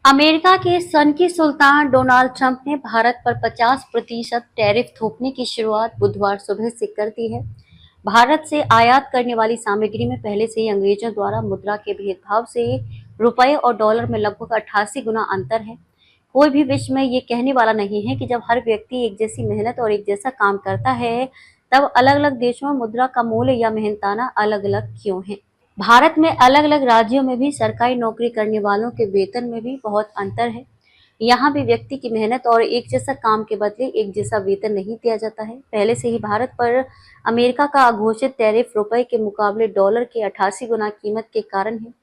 America के सनकी सुल्तान Donald Trump ने भारत पर 50% टैरिफ थोपने की शुरुआत बुधवार सुबह से कर दी है। भारत से आयात करने वाली सामग्री में पहले से ही अंग्रेजों द्वारा मुद्रा के भेदभाव से रुपए और डॉलर में लगभग 88 गुना अंतर है। कोई भी विश्व में ये कहने वाला नहीं है कि जब हर व्यक्ति एक जैसी मेहनत और एक जैसा काम करता है, तब अलग अलग देशों में मुद्रा का मूल्य या मेहनताना अलग अलग क्यों है। भारत में अलग अलग राज्यों में भी सरकारी नौकरी करने वालों के वेतन में भी बहुत अंतर है। यहाँ भी व्यक्ति की मेहनत और एक जैसा काम के बदले एक जैसा वेतन नहीं दिया जाता है। पहले से ही भारत पर अमेरिका का अघोषित टैरिफ रुपए के मुकाबले डॉलर के 88 गुना कीमत के कारण है।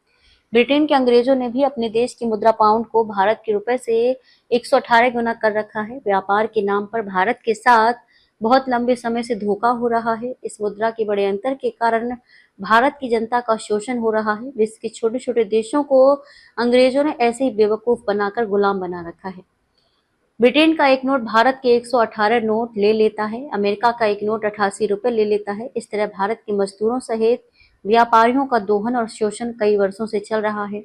ब्रिटेन के अंग्रेजों ने भी अपने देश की मुद्रा पाउंड को भारत के रुपए से 118 गुना कर रखा है। व्यापार के नाम पर भारत के साथ बहुत लंबे समय से धोखा हो रहा है। इस मुद्रा के बड़े अंतर के कारण भारत की जनता का शोषण हो रहा है। विश्व के छोटे छोटे देशों को अंग्रेजों ने ऐसे ही बेवकूफ बनाकर गुलाम बना रखा है। ब्रिटेन का एक नोट भारत के 118 नोट ले लेता है। अमेरिका का एक नोट 88 रुपए ले लेता है। इस तरह भारत के मजदूरों सहित व्यापारियों का दोहन और शोषण कई वर्षों से चल रहा है।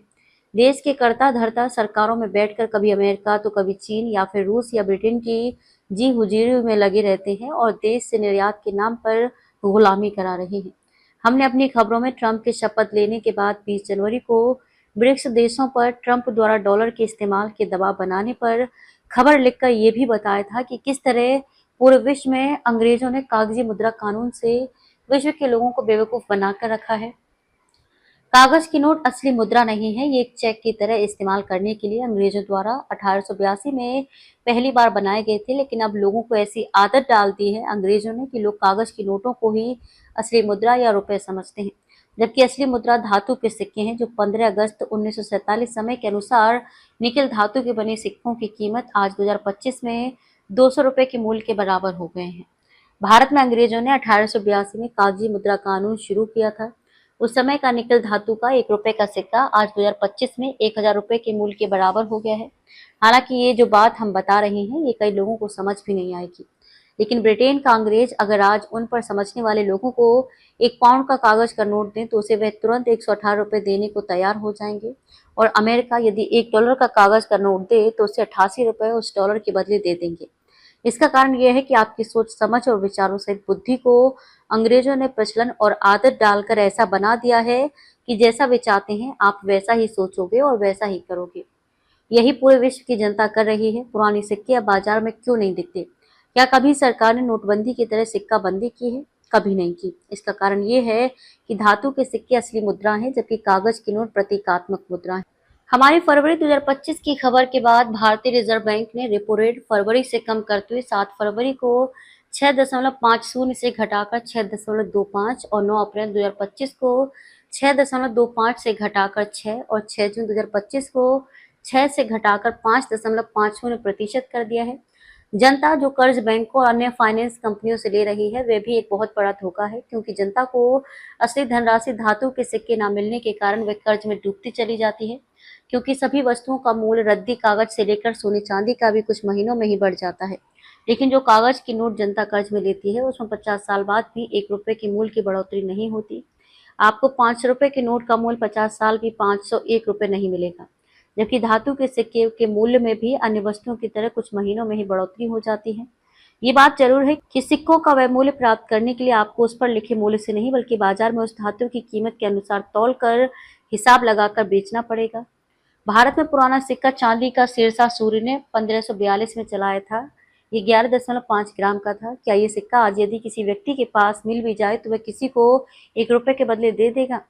देश के कर्ता धर्ता सरकारों में बैठकर कभी अमेरिका तो कभी चीन या फिर रूस या ब्रिटेन की जी हुजूरी में लगे रहते हैं और देश से निर्यात के नाम पर गुलामी करा रहे हैं। हमने अपनी खबरों में ट्रंप के शपथ लेने के बाद 20 जनवरी को ब्रिक्स देशों पर ट्रंप द्वारा डॉलर के इस्तेमाल के दबाव बनाने पर खबर लिखकर ये भी बताया था कि किस तरह पूरे विश्व में अंग्रेजों ने कागजी मुद्रा कानून से विश्व के लोगों को बेवकूफ बनाकर रखा है। कागज की नोट असली मुद्रा नहीं है, ये एक चेक की तरह इस्तेमाल करने के लिए अंग्रेजों द्वारा 1882 में पहली बार बनाए गए थे। लेकिन अब लोगों को ऐसी आदत डाल दी है अंग्रेजों ने कि लोग कागज की नोटों को ही असली मुद्रा या रुपए समझते हैं, जबकि असली मुद्रा धातु के सिक्के हैं जो 15 अगस्त 1947 समय के अनुसार निकल धातु के बने सिक्कों की कीमत आज 2025 में 200 रुपए के मूल्य के बराबर हो गए हैं। भारत में अंग्रेजों ने 1882 में कागजी मुद्रा कानून शुरू किया था। उस समय का निकल धातु का 1 रुपए का सिक्का आज 2025 में 1000 रुपए के मूल्य के बराबर हो गया है। हालांकि ये जो बात हम बता रहे हैं ये कई लोगों को समझ भी नहीं आएगी, लेकिन ब्रिटेन का अंग्रेज अगर आज उन पर समझने वाले लोगों को 1 पाउंड का कागज का नोट दें तो उसे वह तुरंत 118 रुपए देने को तैयार हो जाएंगे। और अमेरिका यदि 1 डॉलर का कागज का नोट दे तो उसे 88 रुपए उस डॉलर के बदले दे देंगे। इसका कारण यह है कि आपकी सोच समझ और विचारों सहित बुद्धि को अंग्रेजों ने प्रचलन और आदत डालकर ऐसा बना दिया है कि जैसा वे चाहते हैं आप वैसा ही सोचोगे और वैसा ही करोगे। यही पूरे विश्व की जनता कर रही है। पुराने सिक्के अब बाजार में क्यों नहीं दिखते? क्या कभी सरकार ने नोटबंदी की तरह सिक्का बंदी की है? कभी नहीं की। इसका कारण ये है कि धातु के सिक्के असली मुद्रा हैं, जबकि कागज की नोट प्रतीकात्मक मुद्रा है। हमारी फरवरी 2025 की खबर के बाद भारतीय रिजर्व बैंक ने रेपो रेट फरवरी से कम करते हुए 7 फरवरी को 6.50 से घटाकर 6.25 और 9 अप्रैल 2025 को 6.25 से घटाकर 6 और 6 जून 2025 को 6 से घटाकर 5.50% कर दिया है। जनता जो कर्ज बैंकों और अन्य फाइनेंस कंपनियों से ले रही है वह भी एक बहुत बड़ा धोखा है, क्योंकि जनता को असली धनराशि धातु के सिक्के न मिलने के कारण वह कर्ज में डूबती चली जाती है, क्योंकि सभी वस्तुओं का मूल्य रद्दी कागज से लेकर सोने चांदी का भी कुछ महीनों में ही बढ़ जाता है। लेकिन जो कागज की नोट जनता कर्ज में लेती है उसमें 50 साल बाद भी 1 रुपए के मूल्य की बढ़ोतरी नहीं होती। आपको 5 रुपए के नोट का मूल्य 50 साल भी 501 रुपए नहीं मिलेगा, जबकि धातु के सिक्के के मूल्य में भी अन्य वस्तुओं की तरह कुछ महीनों में ही बढ़ोतरी हो जाती है। ये बात जरूर है कि सिक्कों का वह मूल्य प्राप्त करने के लिए आपको उस पर लिखे मूल्य से नहीं बल्कि बाजार में उस धातु की कीमत के अनुसार तौल कर हिसाब लगाकर बेचना पड़ेगा। भारत में पुराना सिक्का चांदी का सिरसा सूरी ने 1542 में चलाया था। ये 11.5 ग्राम का था। क्या ये सिक्का आज यदि किसी व्यक्ति के पास मिल भी जाए तो वह किसी को 1 रुपए के बदले दे देगा?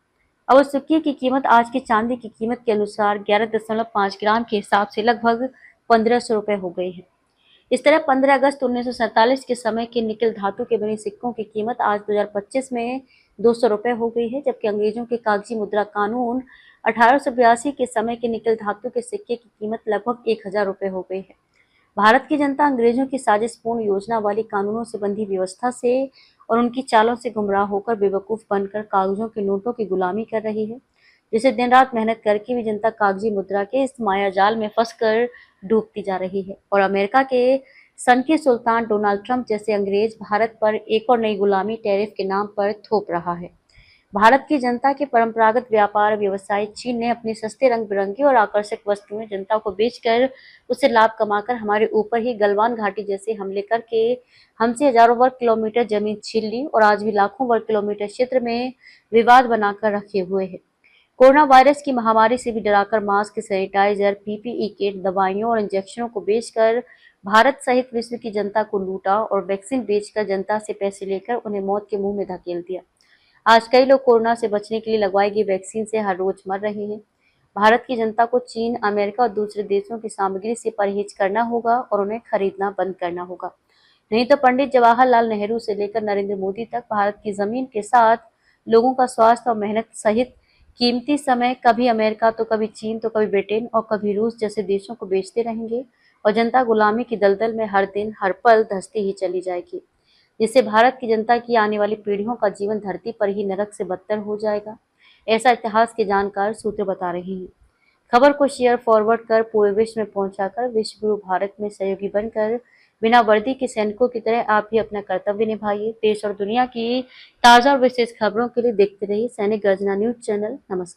अब उस सिक्के की कीमत आज की चांदी की कीमत के अनुसार 11.5 ग्राम के हिसाब से लगभग 1500 रुपए हो गई है। इस तरह 15 अगस्त 1947 के समय के निकल धातु के बने सिक्कों की कीमत आज 2025 में 200 रुपए हो गई है, जबकि अंग्रेजों के कागजी मुद्रा कानून 1882 के समय के निकल धातु के सिक्के की कीमत लगभग 1000 रुपए हो गई है। भारत की जनता अंग्रेजों की साजिशपूर्ण योजना वाली कानूनों से बंधी व्यवस्था से और उनकी चालों से गुमराह होकर बेवकूफ बनकर कागजों के नोटों की गुलामी कर रही है, जिसे दिन रात मेहनत करके भी जनता कागजी मुद्रा के इस माया जाल में फंसकर डूबती जा रही है। और अमेरिका के सन के सुल्तान डोनाल्ड ट्रंप जैसे अंग्रेज भारत पर एक और नई गुलामी टैरिफ के नाम पर थोप रहा है। भारत की जनता के परंपरागत व्यापार व्यवसाय चीन ने अपनी सस्ते रंग बिरंगी और आकर्षक वस्तुएं जनता को बेचकर उससे लाभ कमाकर हमारे ऊपर ही गलवान घाटी जैसे हमले करके हमसे हजारों वर्ग किलोमीटर जमीन छीन ली और आज भी लाखों वर्ग किलोमीटर क्षेत्र में विवाद बनाकर रखे हुए है। कोरोना वायरस की महामारी से भी डराकर मास्क, सैनिटाइजर, पीपीई किट, दवाइयों और इंजेक्शनों को बेचकर भारत सहित विश्व की जनता को लूटा और वैक्सीन बेचकर जनता से पैसे लेकर उन्हें मौत के मुंह में धकेल दिया। आज कई लोग कोरोना से बचने के लिए लगवाई गई वैक्सीन से हर रोज मर रहे हैं। भारत की जनता को चीन, अमेरिका और दूसरे देशों की सामग्री से परहेज करना होगा और उन्हें खरीदना बंद करना होगा। नहीं तो पंडित जवाहरलाल नेहरू से लेकर नरेंद्र मोदी तक भारत की जमीन के साथ लोगों का स्वास्थ्य और मेहनत सहित कीमती समय कभी अमेरिका तो कभी चीन तो कभी ब्रिटेन और कभी रूस जैसे देशों को बेचते रहेंगे और जनता गुलामी की दलदल में हर दिन हर पल धंसती ही चली जाएगी, जिससे भारत की जनता की आने वाली पीढ़ियों का जीवन धरती पर ही नरक से बदतर हो जाएगा। ऐसा इतिहास के जानकार सूत्र बता रहे हैं। खबर को शेयर फॉरवर्ड कर पूरे विश्व में पहुंचाकर विश्व गुरु भारत में सहयोगी बनकर बिना वर्दी के सैनिकों की तरह आप भी अपना कर्तव्य निभाइए। देश और दुनिया की ताजा और विशेष खबरों के लिए देखते रहिए सैनिक गर्जना न्यूज चैनल। नमस्कार।